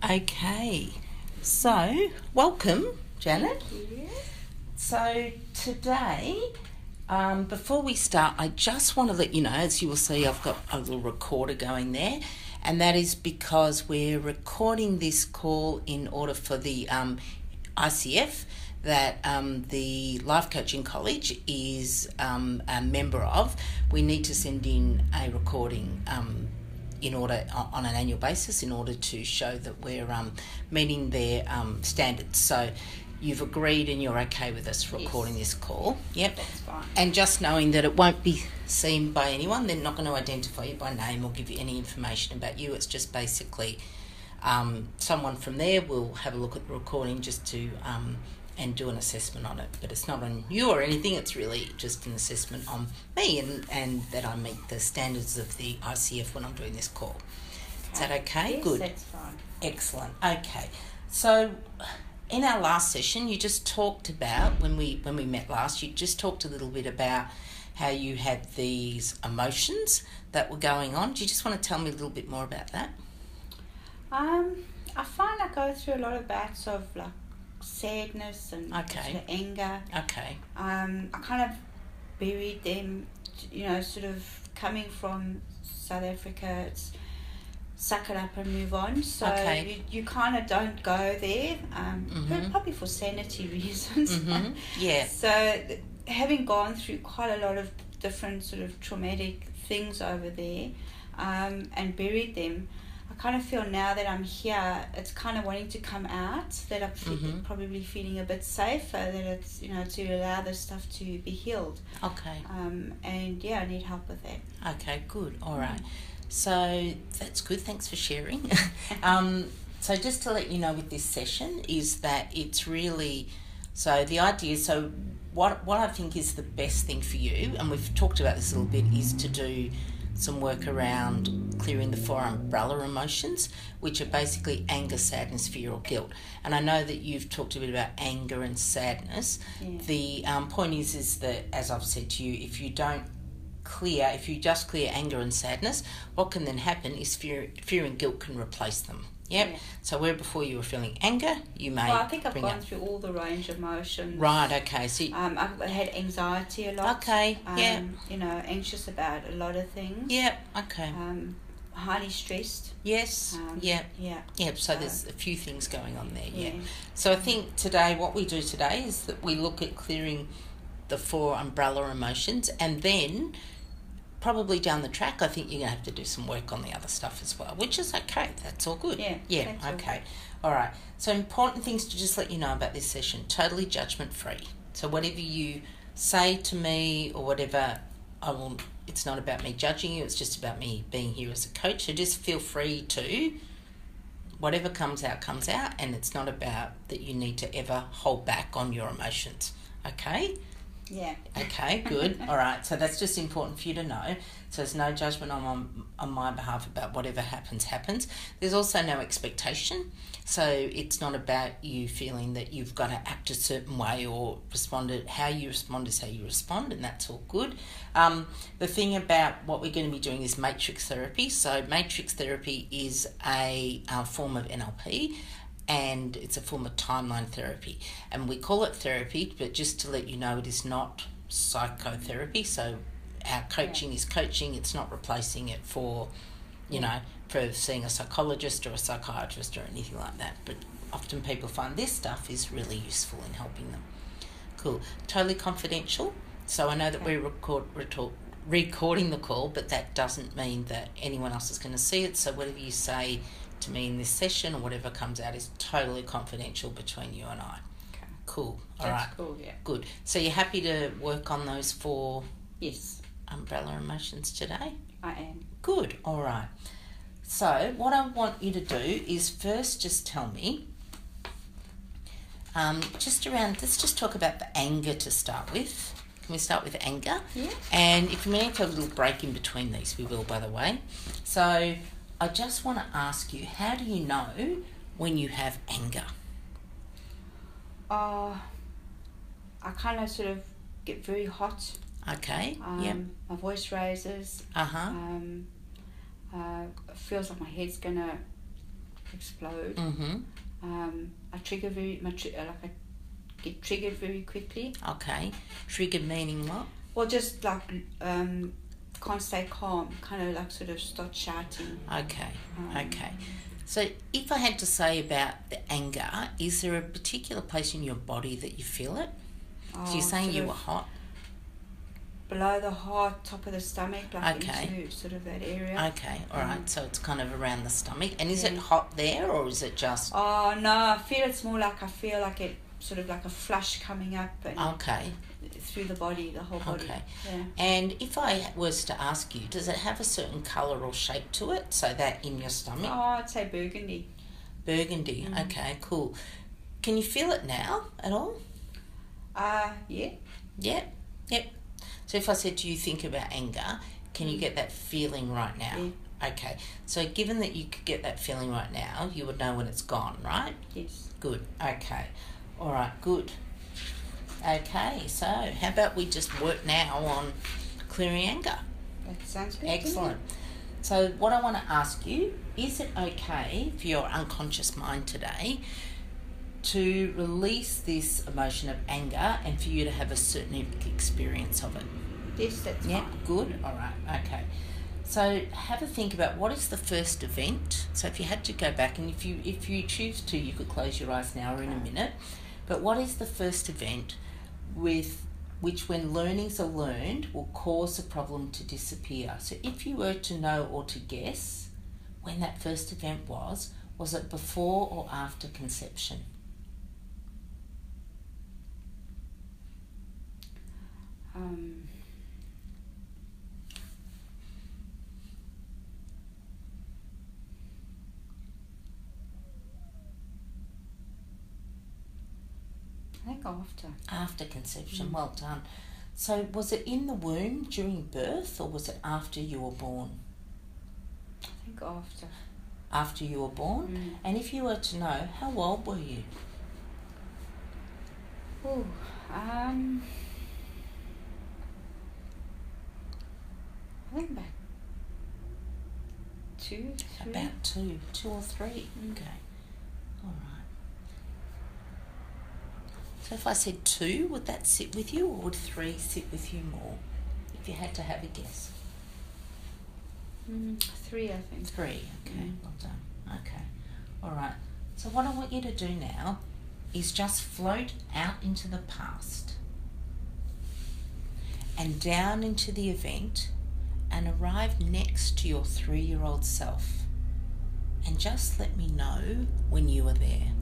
Okay, so welcome, Janet. Thank you. So today, before we start, I just want to let you know, as you will see, I've got a little recorder going there, and that is because we're recording this call in order for the ICF that the Life Coaching College is a member of. We need to send in a recording in order on an annual basis in order to show that we're meeting their standards. So you've agreed and you're okay with us recording this call. Yep. That's fine. And just knowing that it won't be seen by anyone, they're not going to identify you by name or give you any information about you. It's just basically someone from there will have a look at the recording just to and do an assessment on it. But it's not on you or anything, it's really just an assessment on me and that I meet the standards of the ICF when I'm doing this call. Is that okay? Yes, Good. that's fine. Excellent. Okay. So in our last session, you just talked about, when we met last, you just talked a little bit about how you had these emotions that were going on. Do you just want to tell me a little bit more about that? I find I go through a lot of bouts of like sadness and Okay. sort of anger. Okay. I kind of buried them, sort of coming from South Africa. It's suck it up and move on. So Okay. you kind of don't go there, probably for sanity reasons. Mm-hmm. Yeah. So having gone through quite a lot of different sort of traumatic things over there and buried them, I kind of feel now that I'm here, it's kind of wanting to come out, that I'm probably feeling a bit safer, that it's, to allow this stuff to be healed. Okay. And yeah, I need help with that. Okay, good. All right. So that's good. Thanks for sharing. So just to let you know with this session is that it's really, so the idea, so what I think is the best thing for you, and we've talked about this a little bit, is to do some work around clearing the 4 umbrella emotions, which are basically anger, sadness, fear or guilt. And I know that you've talked a bit about anger and sadness. Yeah. The point is that, as I've said to you, if you just clear anger and sadness, what can then happen is fear and guilt can replace them. Yep. Yeah. So where before you were feeling anger, you may. Well, I think I've bring gone up. through all the range of emotions. Right. Okay. So. I've had anxiety a lot. Okay. Yeah. Anxious about a lot of things. Yeah. Okay. Highly stressed. Yes. Yeah. Yeah. Yeah. So there's a few things going on there. Yeah. Yeah. So I think today, what we do today is that we look at clearing the 4 umbrella emotions, and then probably down the track, I think you're going to have to do some work on the other stuff as well, which is okay. That's all good. Yeah. Yeah. That's Okay. All right. So important things to just let you know about this session. Totally judgment free. So whatever you say to me or whatever, it's not about me judging you. It's just about me being here as a coach. So just feel free to, whatever comes out, and it's not about that you need to ever hold back on your emotions. Okay? Yeah. Okay, good. All right. So that's just important for you to know. So there's no judgment on my behalf about whatever happens. There's also no expectation. So it's not about you feeling that you've got to act a certain way or how you respond is how you respond, and that's all good. The thing about what we're going to be doing is matrix therapy. So matrix therapy is a form of NLP, and it's a form of timeline therapy. And we call it therapy, but just to let you know, it is not psychotherapy. So our coaching is coaching. It's not replacing it for seeing a psychologist or a psychiatrist or anything like that. But often people find this stuff is really useful in helping them. Cool. Totally confidential. So I know that we're recording the call, but that doesn't mean that anyone else is going to see it. So whatever you say to me in this session or whatever comes out is totally confidential between you and I. Okay. Cool. All That's right. cool, yeah. Good. So you're happy to work on those 4 Yes, umbrella emotions today? I am. Good. All right. So what I want you to do is first just tell me, let's just talk about the anger to start with. Can we start with anger? Yeah. And if we need to have a little break in between these, we will, by the way. So I just want to ask you, how do you know when you have anger? I kind of sort of get very hot. Okay. Yep. My voice raises. Uh-huh. Feels like my head's gonna explode. Mm-hmm. I trigger I get triggered very quickly. Okay. Triggered meaning what? Well, just like can't stay calm, kind of like sort of start shouting. Okay. Okay. So if I had to say about the anger, is there a particular place in your body that you feel it? So you're saying you were hot? Below the heart, top of the stomach, like Okay. into sort of that area. Okay, all right. So it's kind of around the stomach. And is it hot there, or is it just... Oh, no, I feel it's more like I feel like it sort of like a flush coming up and Okay. through the body, the whole body. Okay. Yeah. And if I was to ask you, does it have a certain colour or shape to it, so that in your stomach? Oh, I'd say burgundy. Burgundy. Okay, cool. Can you feel it now at all? Yeah. Yep. So if I said to you, think about anger, can you get that feeling right now? Yeah. Okay. So given that you could get that feeling right now, you would know when it's gone, right? Yes. Good. Okay. All right, good. Okay, so how about we just work now on clearing anger? That sounds good. Excellent. So what I want to ask you, is it okay for your unconscious mind today to release this emotion of anger and for you to have a certain experience of it? Yes, that's Yeah, fine. good. All right, okay. So have a think about what is the first event. So if you had to go back, and if you choose to, you could close your eyes now or in a minute. But what is the first event with which, when learnings are learned, will cause the problem to disappear? So if you were to know or to guess when that first event was it before or after conception? I think after. After conception, well done. So was it in the womb during birth, or was it after you were born? I think after. After you were born? And if you were to know, how old were you? Oh, I think about 2, 3. About 2 or 3. Okay. All right. So if I said 2, would that sit with you, or would 3 sit with you more? If you had to have a guess. 3, I think. 3, okay, well done. Okay. All right. So what I want you to do now is just float out into the past and down into the event and arrive next to your 3-year-old self, and just let me know when you are there.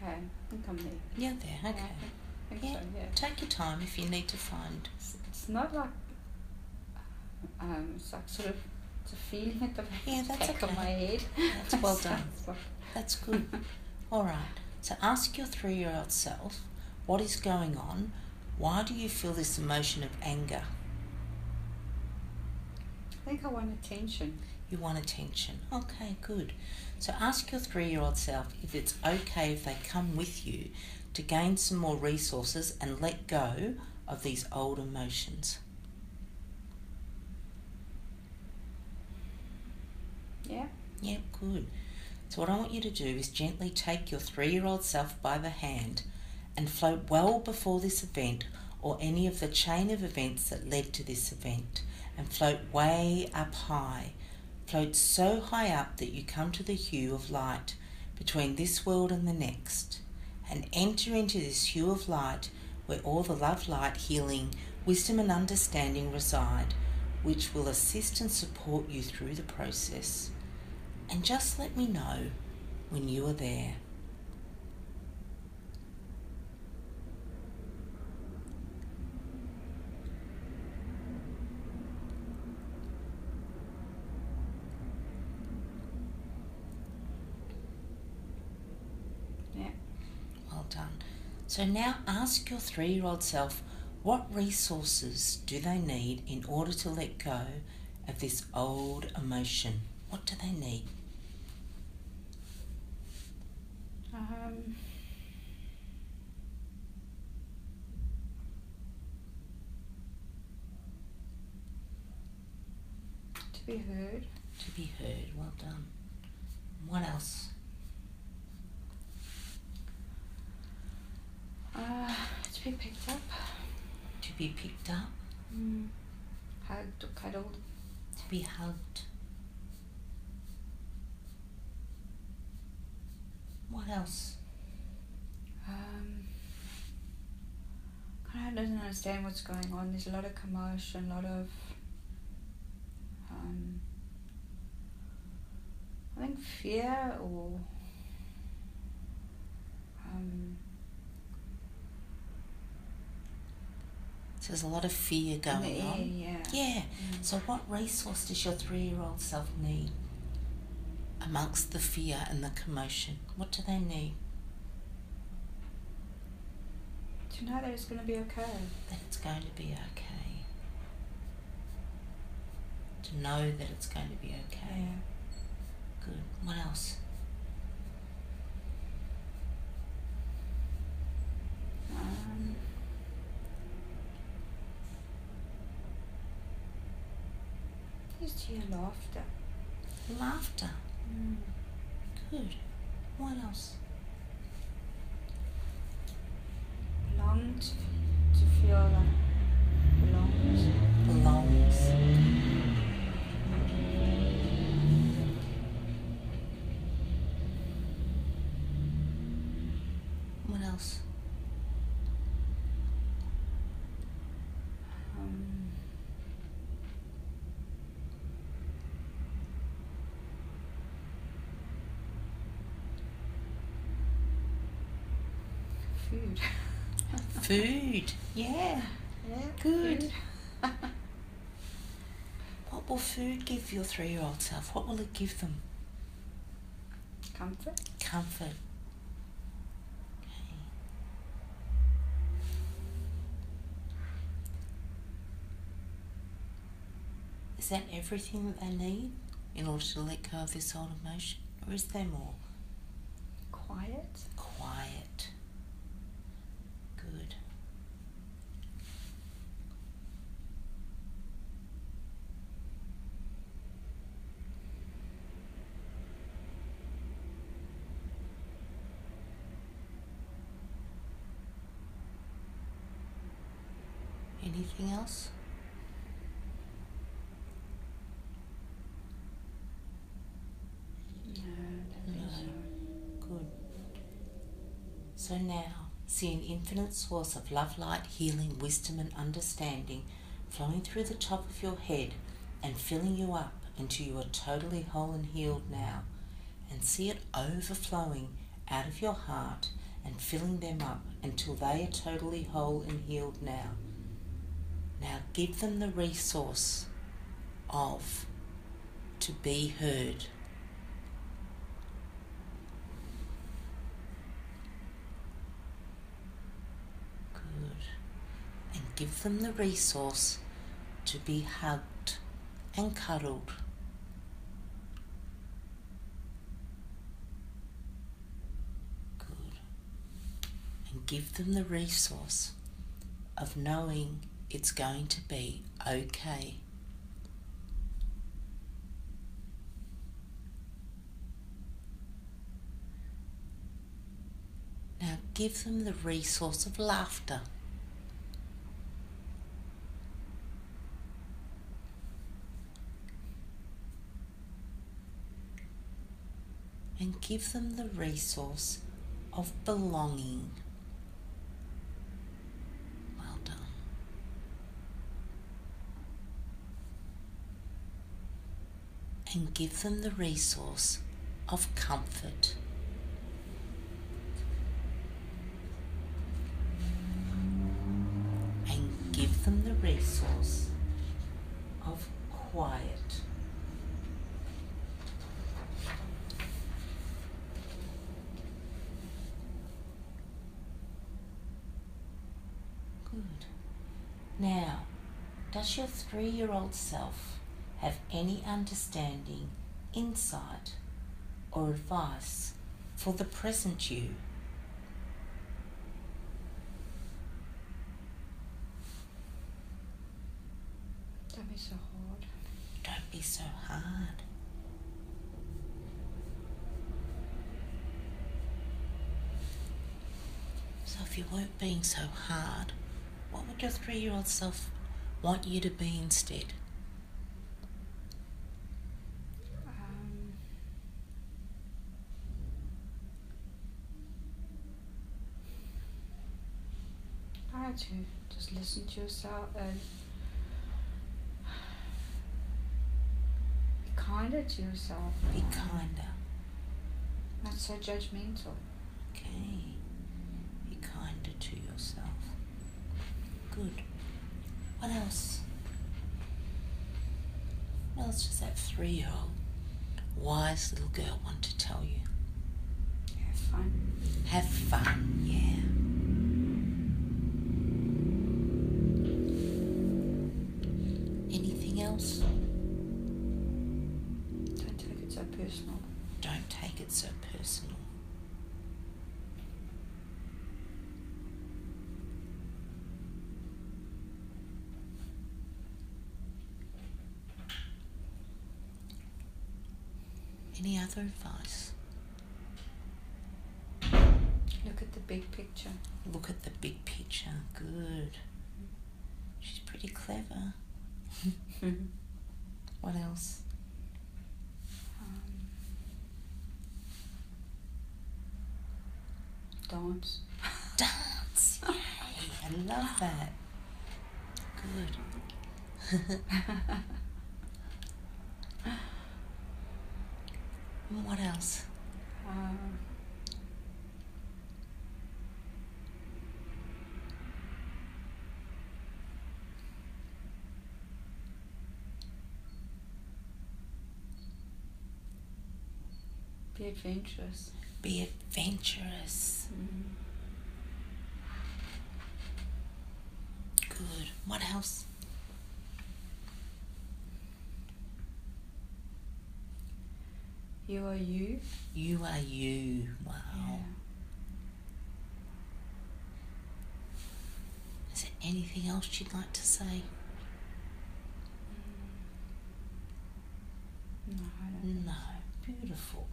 Okay, I think I'm there. You're there, okay. I think so, yeah. Take your time if you need to find. It's not like, it's like sort of, it's a feeling at the back of my head. That's well done. Like... That's good. All right. So ask your 3-year-old self, what is going on? Why do you feel this emotion of anger? I think I want attention. You want attention. Okay, good. So ask your 3-year-old self if it's okay if they come with you to gain some more resources and let go of these old emotions. Yeah. Yep, good. So what I want you to do is gently take your 3-year-old self by the hand and float well before this event or any of the chain of events that led to this event, and float way up high. Float so high up that you come to the hue of light between this world and the next, and enter into this hue of light where all the love, light, healing, wisdom and understanding reside, which will assist and support you through the process. And just let me know when you are there. So now ask your 3-year-old self, what resources do they need in order to let go of this old emotion? What do they need? To be heard. To be heard. Well done. What else? To be picked up. To be picked up. Hugged or cuddled. To be hugged. What else? Kind of doesn't understand what's going on. There's a lot of commotion, a lot of I think fear or So there's a lot of fear going on. Yeah. So what resource does your 3-year-old self need amongst the fear and the commotion? What do they need? To know that it's going to be okay. That it's going to be okay. To know that it's going to be okay. Yeah. Good. What else? Just hear laughter. Laughter. Good. What else? Belong to feel like belongs. Belongs. What else? Food. Food. Yeah. Good. Food. What will food give your 3-year-old self? What will it give them? Comfort. Comfort. Okay. Is that everything that they need in order to let go of this old emotion? Or is there more? Quiet. Quiet. Good. Anything else? No. Good. So now, see an infinite source of love, light, healing, wisdom and understanding flowing through the top of your head and filling you up until you are totally whole and healed now. And see it overflowing out of your heart and filling them up until they are totally whole and healed now. Now give them the resource of to be heard. Good. And give them the resource to be hugged and cuddled. Good. And give them the resource of knowing it's going to be okay. Now give them the resource of laughter. And give them the resource of belonging. Well done. And give them the resource of comfort. And give them the resource of quiet. Now, does your 3-year-old self have any understanding, insight, or advice for the present you? Don't be so hard. Don't be so hard. So if you weren't being so hard, what would your 3-year-old self want you to be instead? Try to just listen to yourself and be kinder to yourself. Be kinder. Not so judgmental. Okay. Be kinder to yourself. Good. What else? What else does that 3-year-old wise little girl want to tell you? Have fun. Have fun, yeah. Anything else? Don't take it so personal. Don't take it so personal. Any other advice? Look at the big picture. Look at the big picture. Good. She's pretty clever. What else? Dance. Dance. Yay. I love that. Good. And what else? Be adventurous. Be adventurous. Good. What else? You are you. You are you. Wow. Yeah. Is there anything else you'd like to say? No, I don't. No. Beautiful.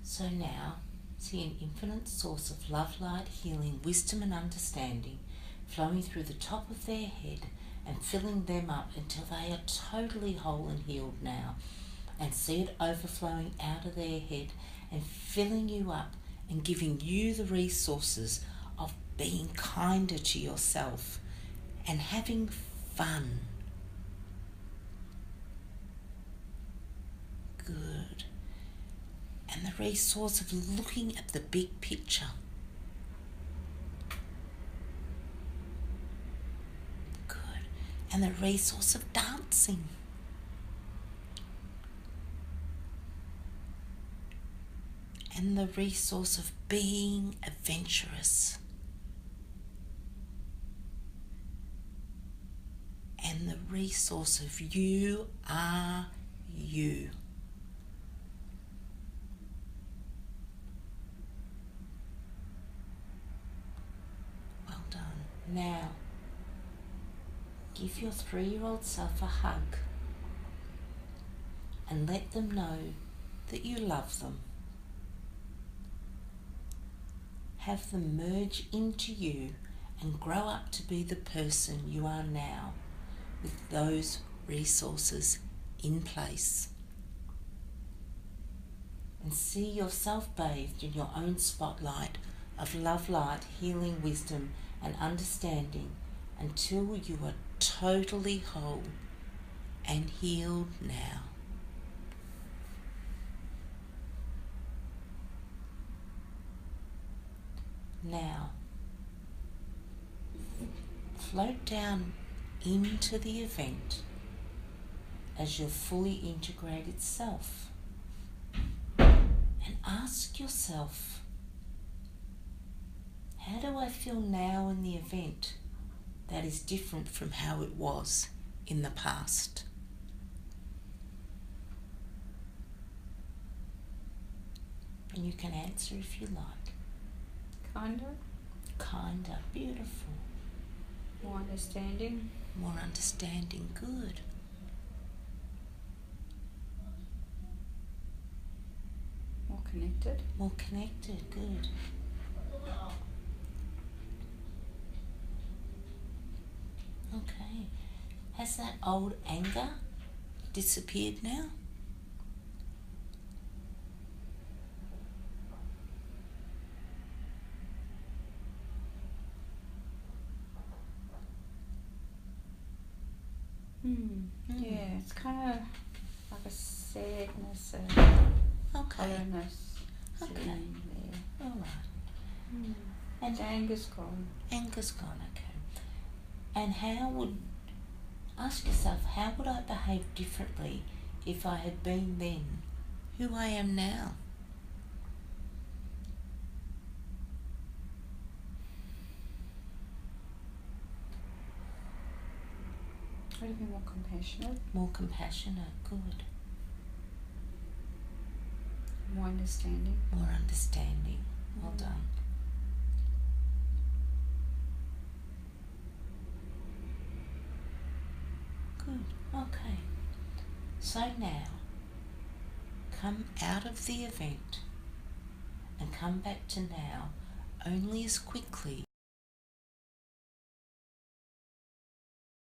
So now, see an infinite source of love, light, healing, wisdom and understanding flowing through the top of their head and filling them up until they are totally whole and healed now. And see it overflowing out of their head and filling you up and giving you the resources of being kinder to yourself and having fun. Good. And the resource of looking at the big picture. Good. And the resource of dancing. And the resource of being adventurous. And the resource of you are you. Well done. Now, give your 3-year-old self a hug and let them know that you love them. Have them merge into you and grow up to be the person you are now with those resources in place. And see yourself bathed in your own spotlight of love, light, healing, wisdom and understanding until you are totally whole and healed now. Now, float down into the event as your fully integrated self and ask yourself, how do I feel now in the event? that is different from how it was in the past? And you can answer if you like. Kinder, beautiful. More understanding. More understanding, good. More connected. More connected, good. Okay. Has that old anger disappeared now? Yeah, it's kind of like a sadness, Okay. hollowness. Okay. Sitting there. All right. And the anger's gone. Anger's gone, okay. And ask yourself, how would I behave differently if I had been then who I am now? Try to be more compassionate. More compassionate, good. More understanding. More understanding, well done. Good, okay. So now, come out of the event and come back to now only as quickly